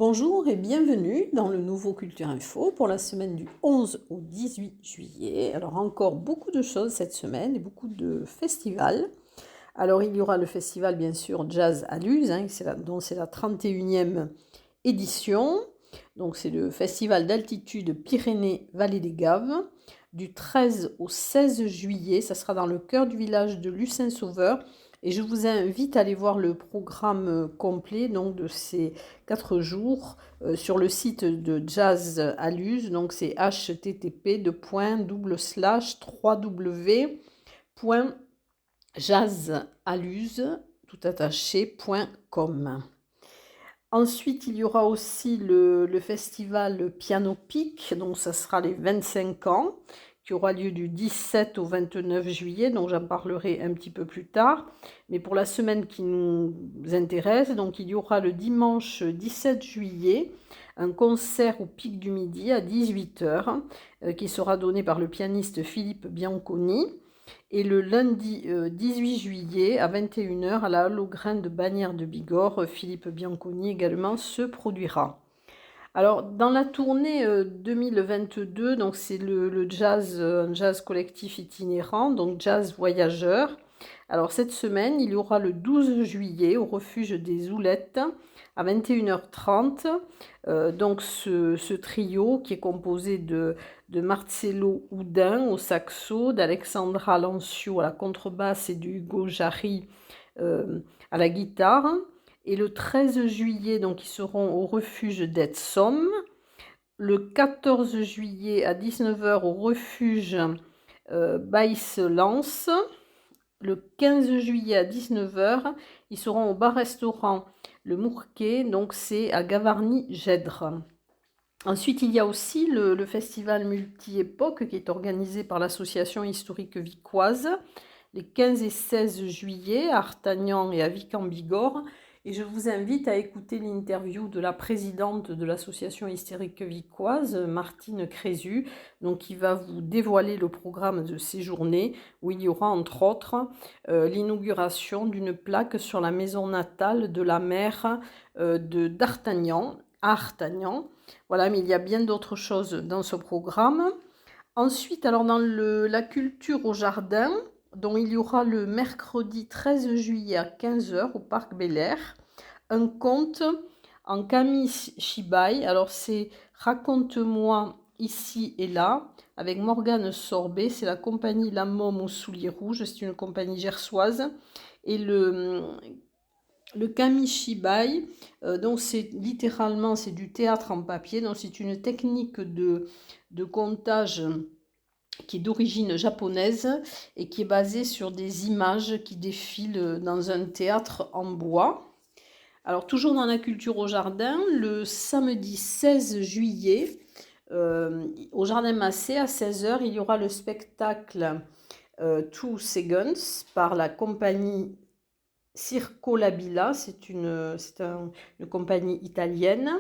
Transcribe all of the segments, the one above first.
Bonjour et bienvenue dans le nouveau Culture Info pour la semaine du 11 au 18 juillet. Alors encore beaucoup de choses cette semaine et beaucoup de festivals. Alors il y aura le festival bien sûr Jazz à Luz, dont c'est la 31e édition. Donc c'est le festival d'altitude Pyrénées-Vallée des Gaves du 13 au 16 juillet. Ça sera dans le cœur du village de Lucin-Sauveur. Et je vous invite à aller voir le programme complet donc, de ces 4 jours sur le site de Jazz à Luz. Donc c'est http://www.jazzaluz.com. Ensuite, il y aura aussi le festival Piano Pic, donc ça sera les 25 ans, qui aura lieu du 17 au 29 juillet, donc j'en parlerai un petit peu plus tard. Mais pour la semaine qui nous intéresse, donc il y aura le dimanche 17 juillet, un concert au Pic du Midi à 18h, qui sera donné par le pianiste Philippe Bianconi. Et le lundi 18 juillet à 21h à la Halle aux Grains de Bagnères de Bigorre, Philippe Bianconi également se produira. Alors dans la tournée 2022, donc c'est le jazz, un jazz collectif itinérant, donc jazz voyageur. Alors cette semaine, il y aura le 12 juillet au refuge des Oulettes à 21h30. Donc ce trio qui est composé de Marcelo Houdin au saxo, d'Alexandra Lancio à la contrebasse et de Hugo Jarry à la guitare. Et le 13 juillet, donc, ils seront au refuge d'Etsom. Le 14 juillet à 19h au refuge Baïs-Lens. Le 15 juillet à 19h, ils seront au bar-restaurant Le Mourquet, donc c'est à Gavarnie-Gèdre. Ensuite, il y a aussi le festival multi-époque qui est organisé par l'association historique vicoise les 15 et 16 juillet à Artagnan et à Vic-en-Bigorre. Et je vous invite à écouter l'interview de la présidente de l'association historique vicoise, Martine Crézu, donc qui va vous dévoiler le programme de ces journées, où il y aura entre autres l'inauguration d'une plaque sur la maison natale de la mère d'Artagnan, à Artagnan. Voilà, mais il y a bien d'autres choses dans ce programme. Ensuite, alors dans la culture au jardin, dont il y aura le mercredi 13 juillet à 15h au Parc Bel-Air, un conte en kamishibai. Alors c'est Raconte-moi ici et là, avec Morgane Sorbet, c'est la compagnie La Môme aux Souliers Rouges, c'est une compagnie gersoise. Et le kamishibai, donc c'est littéralement c'est du théâtre en papier, donc c'est une technique de contage qui est d'origine japonaise et qui est basée sur des images qui défilent dans un théâtre en bois. Alors toujours dans la culture au jardin, le samedi 16 juillet, au Jardin Massé à 16h, il y aura le spectacle Two Seconds par la compagnie Circo Labilla, c'est une compagnie italienne.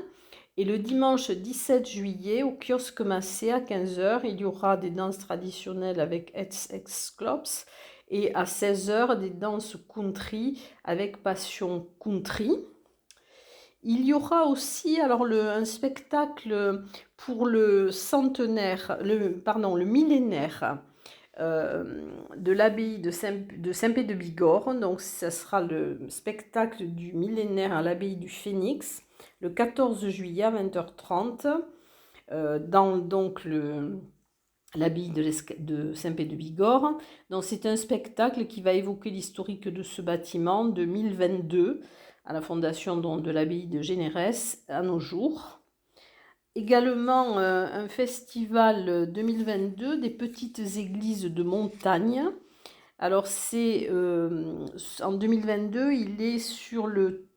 Et le dimanche 17 juillet, au kiosque Massé à 15h, il y aura des danses traditionnelles avec XX Klops et à 16h, des danses country avec Passion Country. Il y aura aussi alors un spectacle pour le millénaire de l'abbaye de Saint-Pé-de-Bigorre. Donc, ça sera le spectacle du millénaire à l'abbaye du Phénix, le 14 juillet à 20h30, dans donc l'abbaye de Saint-Pé-de-Bigorre. Donc, c'est un spectacle qui va évoquer l'historique de ce bâtiment de 1022 à la fondation de l'abbaye de Généresse à nos jours. Également un festival 2022 des petites églises de montagne. Alors c'est en 2022, il est sur le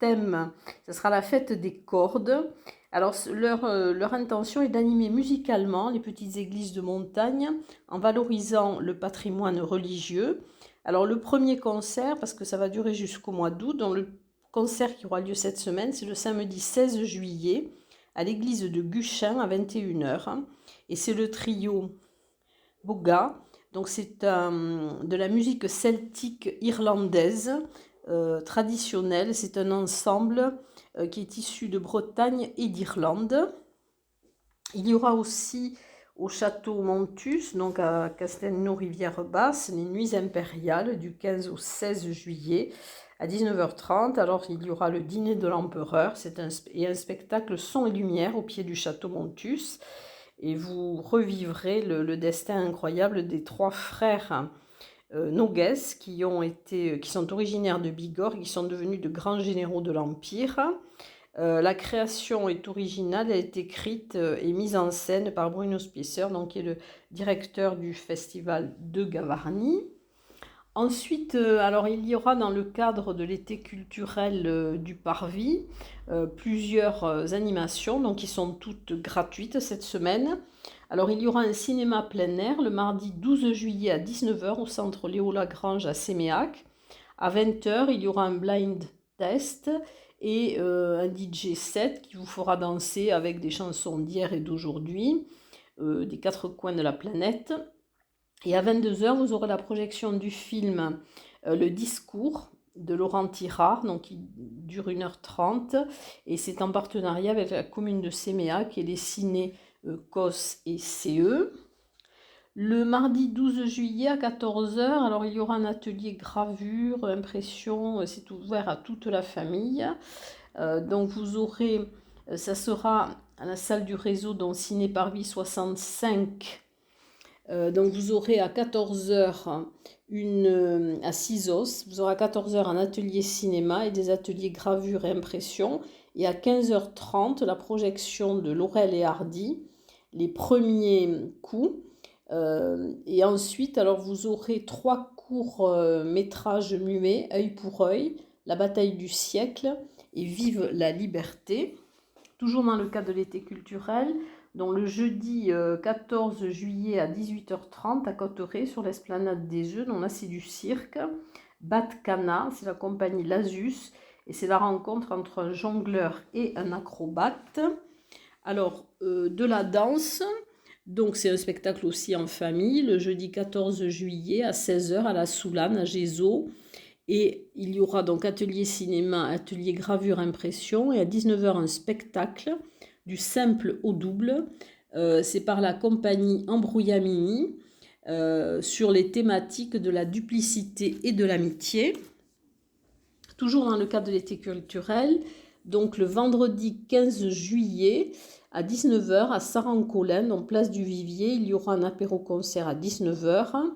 thème, ce sera la fête des cordes. Alors leur intention est d'animer musicalement les petites églises de montagne en valorisant le patrimoine religieux. Alors le premier concert, parce que ça va durer jusqu'au mois d'août, donc le concert qui aura lieu cette semaine, c'est le samedi 16 juillet à l'église de Guchin à 21h. Et c'est le trio Boga. Donc c'est de la musique celtique irlandaise traditionnelle. C'est un ensemble qui est issu de Bretagne et d'Irlande. Il y aura aussi au château Montus, donc à Castelnau-Rivière-Basse, les nuits impériales du 15 au 16 juillet à 19h30. Alors il y aura le dîner de l'empereur et un spectacle son et lumière au pied du château Montus. Et vous revivrez le destin incroyable des 3 frères Noguès qui sont originaires de Bigorre et qui sont devenus de grands généraux de l'Empire. La création est originale, elle est écrite et mise en scène par Bruno Spicer, donc, qui est le directeur du festival de Gavarnie. Ensuite, alors il y aura dans le cadre de l'été culturel du Parvis plusieurs animations, donc qui sont toutes gratuites cette semaine. Alors il y aura un cinéma plein air le mardi 12 juillet à 19h au centre Léo Lagrange à Séméac. À 20h, il y aura un blind test et un DJ set qui vous fera danser avec des chansons d'hier et d'aujourd'hui, des 4 coins de la planète. Et à 22h, vous aurez la projection du film Le Discours de Laurent Tirard, donc qui dure 1h30, et c'est en partenariat avec la commune de Séméac et les ciné COS et CE. Le mardi 12 juillet à 14h, alors il y aura un atelier gravure, impression, c'est ouvert à toute la famille. Donc vous aurez, ça sera à la salle du réseau, donc Ciné Parvis 65. Donc vous aurez à 14h à Cisos, vous aurez à 14h un atelier cinéma et des ateliers gravure et impression. Et à 15h30, la projection de Laurel et Hardy, les premiers coups. Et ensuite, alors vous aurez 3 courts métrages muets, Œil pour œil, La bataille du siècle et Vive la liberté. Toujours dans le cadre de l'été culturel, donc le jeudi 14 juillet à 18h30 à Cotteret sur l'esplanade des Jeux, donc là c'est du cirque. Batcana, c'est la compagnie Lasus et c'est la rencontre entre un jongleur et un acrobate. Alors de la danse, donc c'est un spectacle aussi en famille, le jeudi 14 juillet à 16h à la Soulane à Gézo. Et il y aura donc atelier cinéma, atelier gravure impression et à 19h un spectacle du simple au double. C'est par la compagnie Embrouillamini sur les thématiques de la duplicité et de l'amitié. Toujours dans le cadre de l'été culturel, donc le vendredi 15 juillet à 19h à Saran-Colin, donc place du Vivier, il y aura un apéro-concert à 19h.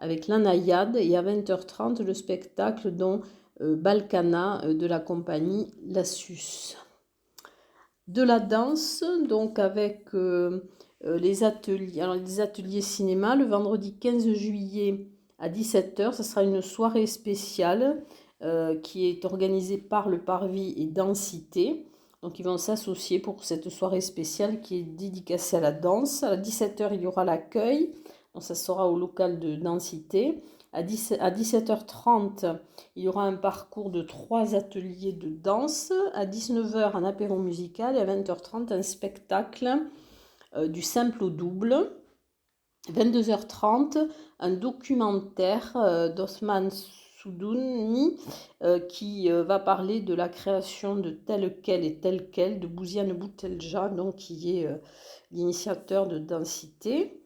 Avec la naïade et à 20h30 le spectacle dont Balkana de la compagnie Lassus. De la danse, donc avec les ateliers cinéma, le vendredi 15 juillet à 17h, ce sera une soirée spéciale qui est organisée par le Parvis et Densité. Donc ils vont s'associer pour cette soirée spéciale qui est dédicacée à la danse. À 17h, il y aura l'accueil. Donc ça sera au local de Densité. À 17h30, il y aura un parcours de 3 ateliers de danse. À 19h, un apéro musical. Et à 20h30, un spectacle du simple au double. 22h30, un documentaire d'Othman Soudouni qui va parler de la création de Tel quel et Tel quel de Bouziane Boutelja, donc qui est l'initiateur de Densité.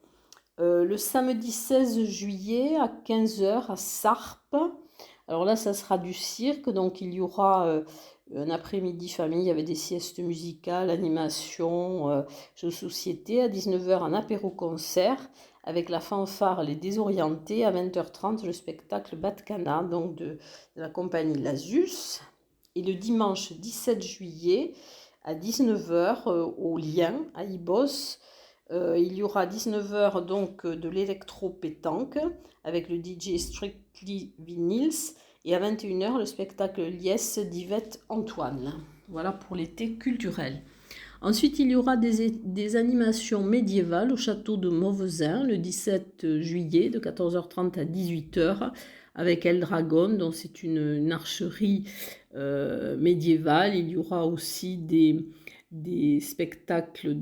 Le samedi 16 juillet à 15h à Sarp. Alors là, ça sera du cirque, donc il y aura un après-midi famille avec des siestes musicales, animation, jeux de société. À 19h, un apéro-concert avec la fanfare Les Désorientés. À 20h30, le spectacle Batcana, donc de la compagnie Lasus. Et le dimanche 17 juillet à 19h au Lien, à Ibos, il y aura à 19h donc de l'électro-pétanque avec le DJ Strictly Vinyls et à 21h le spectacle Liesse d'Yvette Antoine. Voilà pour l'été culturel. Ensuite, il y aura des animations médiévales au château de Mauvezin le 17 juillet de 14h30 à 18h avec El Dragon, donc c'est une archerie médiévale. Il y aura aussi des spectacles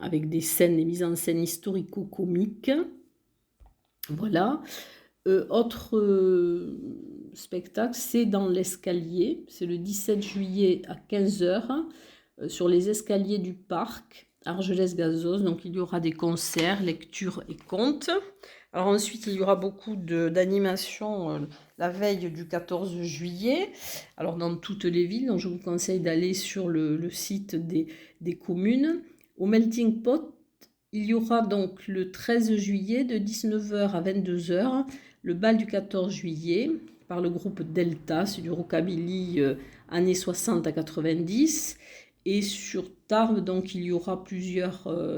avec des scènes, des mises en scène historico-comiques. Voilà. Autre spectacle, c'est dans l'escalier. C'est le 17 juillet à 15 h sur les escaliers du parc Argelès-Gazost. Donc il y aura des concerts, lectures et contes. Alors ensuite, il y aura beaucoup d'animations la veille du 14 juillet. Alors dans toutes les villes, donc je vous conseille d'aller sur le site des communes. Au Melting Pot, il y aura donc le 13 juillet de 19 h à 22 h le bal du 14 juillet par le groupe Delta, c'est du rockabilly années 60 à 90. Et sur Tarbes, donc il y aura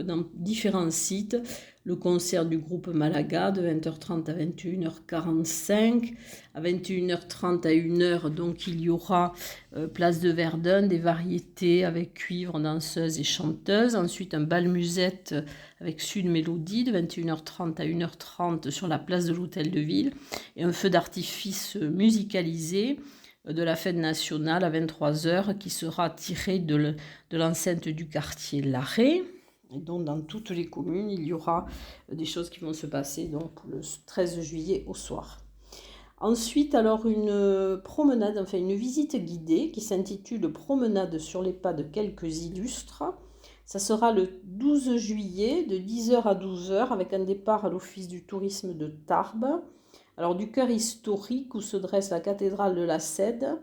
dans différents sites, le concert du groupe Malaga de 20h30 à 21h45. À 21h30 à 1h, donc il y aura place de Verdun, des variétés avec cuivre, danseuses et chanteuses. Ensuite, un bal musette avec Sud Mélodie de 21h30 à 1h30 sur la place de l'Hôtel de Ville. Et un feu d'artifice musicalisé de la fête nationale à 23 h qui sera tiré de l'enceinte du quartier Larrey. Et donc dans toutes les communes, il y aura des choses qui vont se passer donc le 13 juillet au soir. Ensuite, alors une promenade, enfin une visite guidée qui s'intitule Promenade sur les pas de quelques illustres. Ça sera le 12 juillet de 10 h à 12 h avec un départ à l'Office du tourisme de Tarbes. Alors du cœur historique où se dresse la cathédrale de la Cède,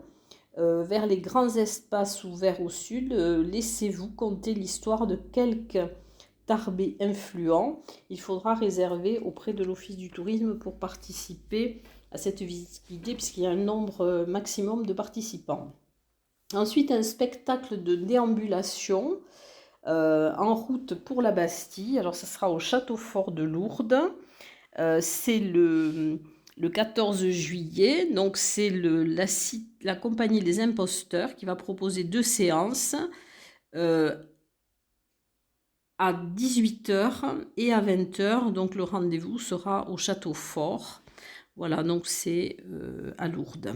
vers les grands espaces ouverts au sud, laissez-vous conter l'histoire de quelques Tarbais influents. Il faudra réserver auprès de l'Office du tourisme pour participer à cette visite guidée puisqu'il y a un nombre maximum de participants. Ensuite, un spectacle de déambulation en route pour la Bastille. Alors ça sera au Château Fort de Lourdes. C'est le 14 juillet, donc c'est la compagnie des imposteurs qui va proposer 2 séances à 18 h et à 20 h. Donc le rendez-vous sera au Château Fort. Voilà, donc c'est à Lourdes.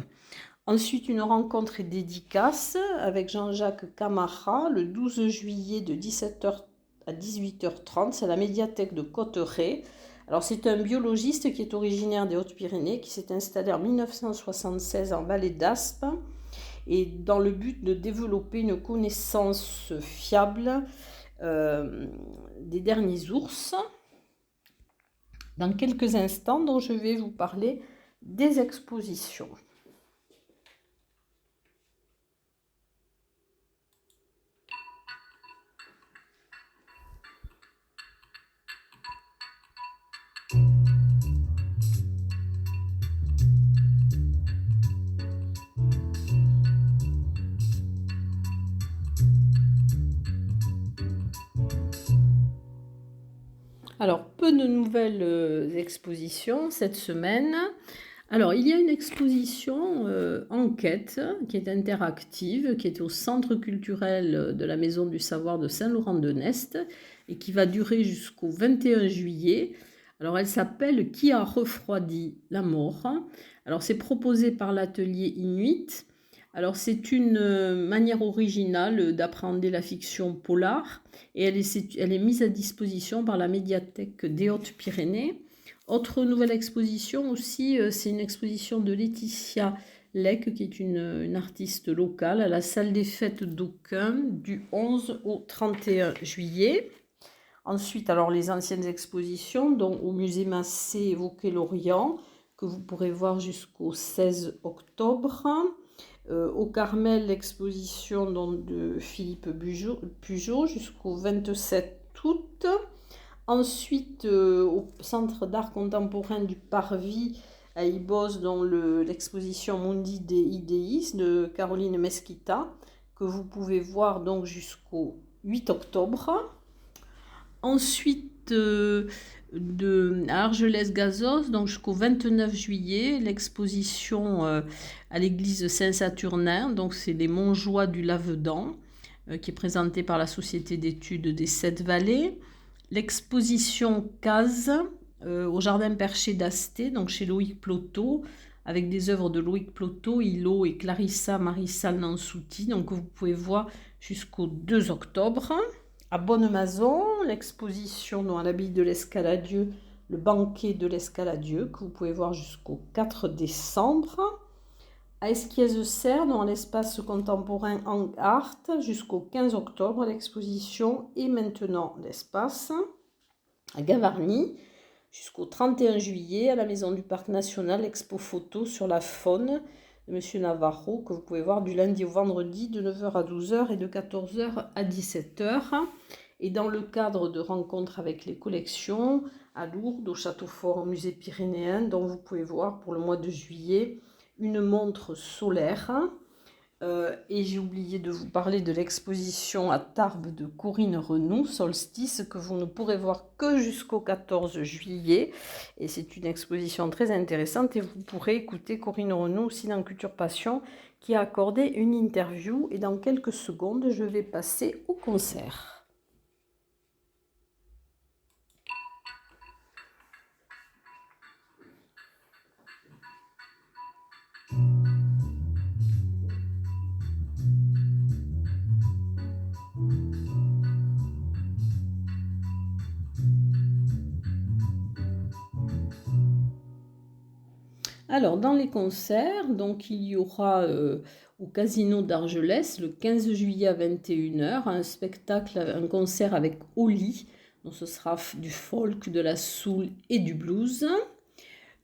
Ensuite, une rencontre et dédicace avec Jean-Jacques Camara le 12 juillet de 17 h à 18h30. C'est à la médiathèque de Cotteret. Alors, c'est un biologiste qui est originaire des Hautes-Pyrénées, qui s'est installé en 1976 en Vallée d'Aspe, et dans le but de développer une connaissance fiable des derniers ours. Dans quelques instants, donc, je vais vous parler des expositions. Alors, peu de nouvelles expositions cette semaine. Alors, il y a une exposition enquête qui est interactive, qui est au Centre culturel de la Maison du Savoir de Saint-Laurent-de-Nest et qui va durer jusqu'au 21 juillet. Alors, elle s'appelle « Qui a refroidi la mort ?» Alors, c'est proposé par l'atelier Inuit. Alors, c'est une manière originale d'appréhender la fiction polar et elle est mise à disposition par la médiathèque des Hautes-Pyrénées. Autre nouvelle exposition aussi, c'est une exposition de Laetitia Lec, qui est une artiste locale, à la salle des fêtes d'Aucun du 11 au 31 juillet. Ensuite, alors les anciennes expositions, donc au musée Massé évoquer l'Orient, que vous pourrez voir jusqu'au 16 octobre. Au Carmel, l'exposition de Philippe Pugeot jusqu'au 27 août. Ensuite, au Centre d'art contemporain du Parvis à Ibos, dans l'exposition Mundi des Idéis de Caroline Mesquita, que vous pouvez voir donc jusqu'au 8 octobre. Ensuite, à Argelès-Gazost, donc jusqu'au 29 juillet, l'exposition à l'église Saint-Saturnin, donc c'est les Montjoie du Lavedan, qui est présentée par la Société d'études des Sept Vallées. L'exposition Case au Jardin Perché d'Asté, donc chez Loïc Plotot, avec des œuvres de Loïc Plotot, Hilo et Clarissa Marissal Nansouti, donc vous pouvez voir jusqu'au 2 octobre. À Bonne-Maison, l'exposition à l'abbaye de l'Escaladieu, le banquet de l'Escaladieu, que vous pouvez voir jusqu'au 4 décembre. À Esquies-Serre, dans l'espace contemporain Hang Art, jusqu'au 15 octobre, l'exposition est maintenant l'espace. À Gavarnie, jusqu'au 31 juillet, à la Maison du Parc National, expo photo sur la faune de M. Navarro, que vous pouvez voir du lundi au vendredi de 9 h à 12 h et de 14 h à 17 h. Et dans le cadre de rencontres avec les collections, à Lourdes, au Château Fort, au Musée Pyrénéen, dont vous pouvez voir pour le mois de juillet une montre solaire. Et j'ai oublié de vous parler de l'exposition à Tarbes de Corinne Renoux, Solstice, que vous ne pourrez voir que jusqu'au 14 juillet. Et c'est une exposition très intéressante et vous pourrez écouter Corinne Renoux aussi dans Culture Passion qui a accordé une interview. Et dans quelques secondes, je vais passer au concert. Alors, dans les concerts, donc il y aura au Casino d'Argelès le 15 juillet à 21 h un concert avec Oli. Donc ce sera du folk, de la soul et du blues.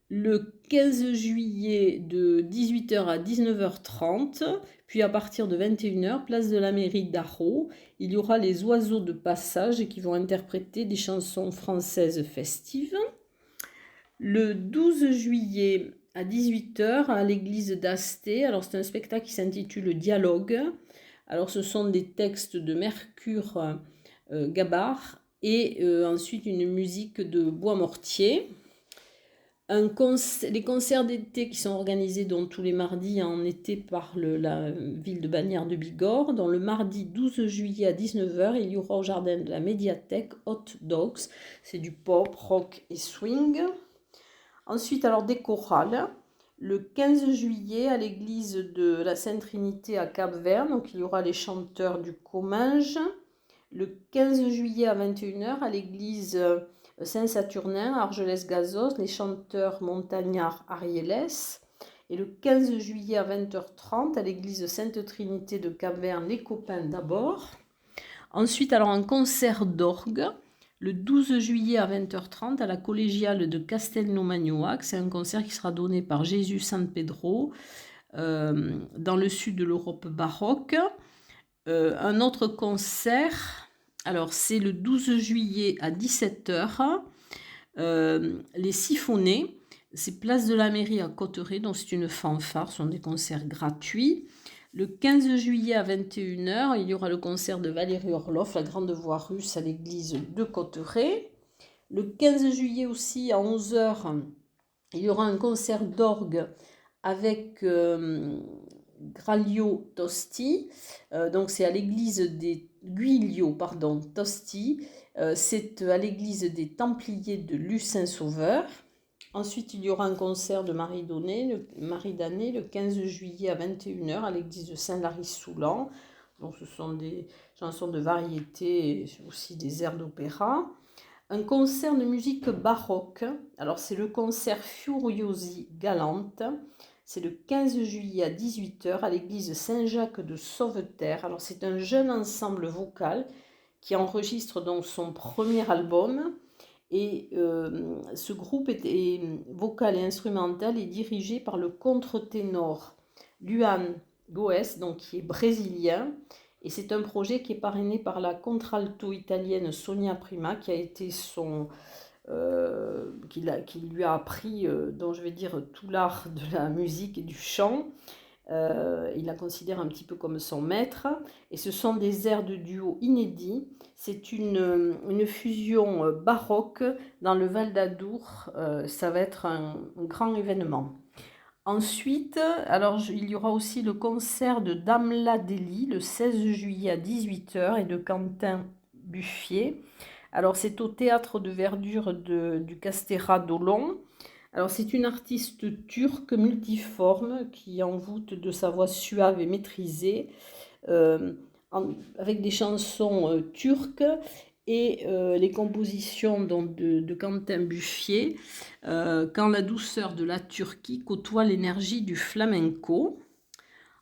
Le 15 juillet de 18 h à 19 h 30, puis à partir de 21 h, place de la mairie d'Arro, il y aura les oiseaux de passage qui vont interpréter des chansons françaises festives. Le 12 juillet à 18 h à l'église d'Asté. Alors c'est un spectacle qui s'intitule Dialogue. Alors ce sont des textes de Mercure Gabard et ensuite une musique de Bois Mortier. Les concerts d'été qui sont organisés donc, tous les mardis en été par la ville de Bagnères de Bigorre. Dans le mardi 12 juillet à 19 h, il y aura au jardin de la médiathèque Hot Dogs. C'est du pop, rock et swing. Ensuite, alors des chorales. Le 15 juillet, à l'église de la Sainte-Trinité à Cap-Vert, donc il y aura les chanteurs du Comminges. Le 15 juillet à 21 h, à l'église Saint-Saturnin à Argelès-Gazost, les chanteurs montagnards Ariélès. Et le 15 juillet à 20 h 30, à l'église Sainte-Trinité de Cap-Vert, les copains d'abord. Ensuite, alors un concert d'orgue. Le 12 juillet à 20 h 30 à la collégiale de Castelnau-Magnoac. C'est un concert qui sera donné par Jésus San Pedro dans le sud de l'Europe baroque. Un autre concert, alors c'est le 12 juillet à 17 h, les Siphonnés. C'est place de la mairie à Cotteret, donc c'est une fanfare, ce sont des concerts gratuits. Le 15 juillet à 21 h, il y aura le concert de Valérie Orloff, la grande voix russe à l'église de Cotteret. Le 15 juillet aussi à 11 h, il y aura un concert d'orgue avec Graglio Tosti. Donc c'est à l'église des Guiglio, Tosti. C'est à l'église des Templiers de Lucin-Sauveur. Ensuite, il y aura un concert de Marie Danet le 15 juillet à 21 h à l'église de Saint-Lary-Soulan. Donc, ce sont des chansons de variété et aussi des airs d'opéra. Un concert de musique baroque. Alors, c'est le concert Furiosi Galante. C'est le 15 juillet à 18 h à l'église Saint-Jacques de Sauveterre. Alors, c'est un jeune ensemble vocal qui enregistre donc son premier album. Et ce groupe est vocal et instrumental est dirigé par le contre-ténor Luan Goes, donc qui est brésilien. Et c'est un projet qui est parrainé par la contralto italienne Sonia Prima, qui a été qui lui a appris, dont je vais dire, tout l'art de la musique et du chant. Il la considère un petit peu comme son maître. Et ce sont des airs de duo inédits. C'est une fusion baroque dans le Val d'Adour. Ça va être un grand événement. Ensuite, alors, il y aura aussi le concert de Damla Deli le 16 juillet à 18 h et de Quentin Buffier. Alors, c'est au théâtre de verdure du Castéra d'Olon. Alors, c'est une artiste turque multiforme qui envoûte de sa voix suave et maîtrisée, avec des chansons turques et les compositions donc, de Quentin Buffier, quand la douceur de la Turquie côtoie l'énergie du flamenco.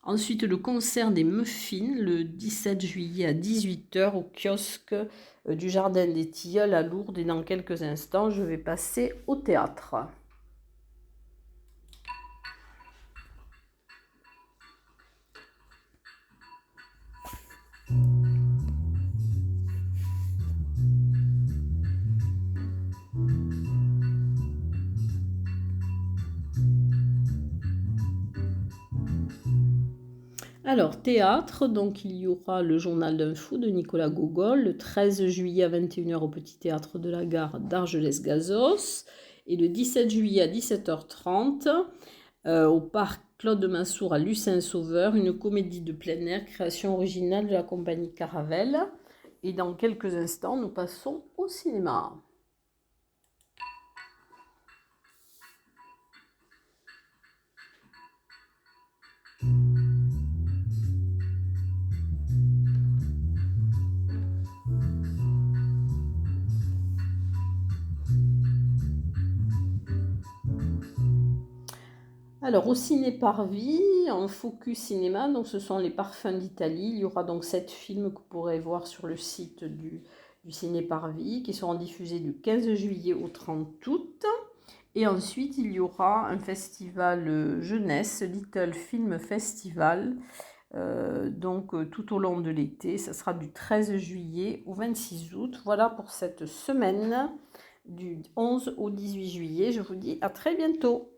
Ensuite, le concert des Muffins, le 17 juillet à 18 h au kiosque du Jardin des Tilleuls à Lourdes. Et dans quelques instants, je vais passer au théâtre. Alors, théâtre, donc il y aura le Journal d'un fou de Nicolas Gogol, le 13 juillet à 21 h au Petit Théâtre de la Gare d'Argelès-Gazos, et le 17 juillet à 17 h 30 au Parc Claude Massour à Lucin-Sauveur, une comédie de plein air, création originale de la compagnie Caravelle. Et dans quelques instants, nous passons au cinéma. Alors, au Ciné Parvis, en Focus Cinéma, donc ce sont les parfums d'Italie. Il y aura donc 7 films que vous pourrez voir sur le site du Ciné Parvis, qui seront diffusés du 15 juillet au 30 août. Et ensuite, il y aura un festival jeunesse, Little Film Festival, tout au long de l'été. Ça sera du 13 juillet au 26 août. Voilà pour cette semaine du 11 au 18 juillet. Je vous dis à très bientôt.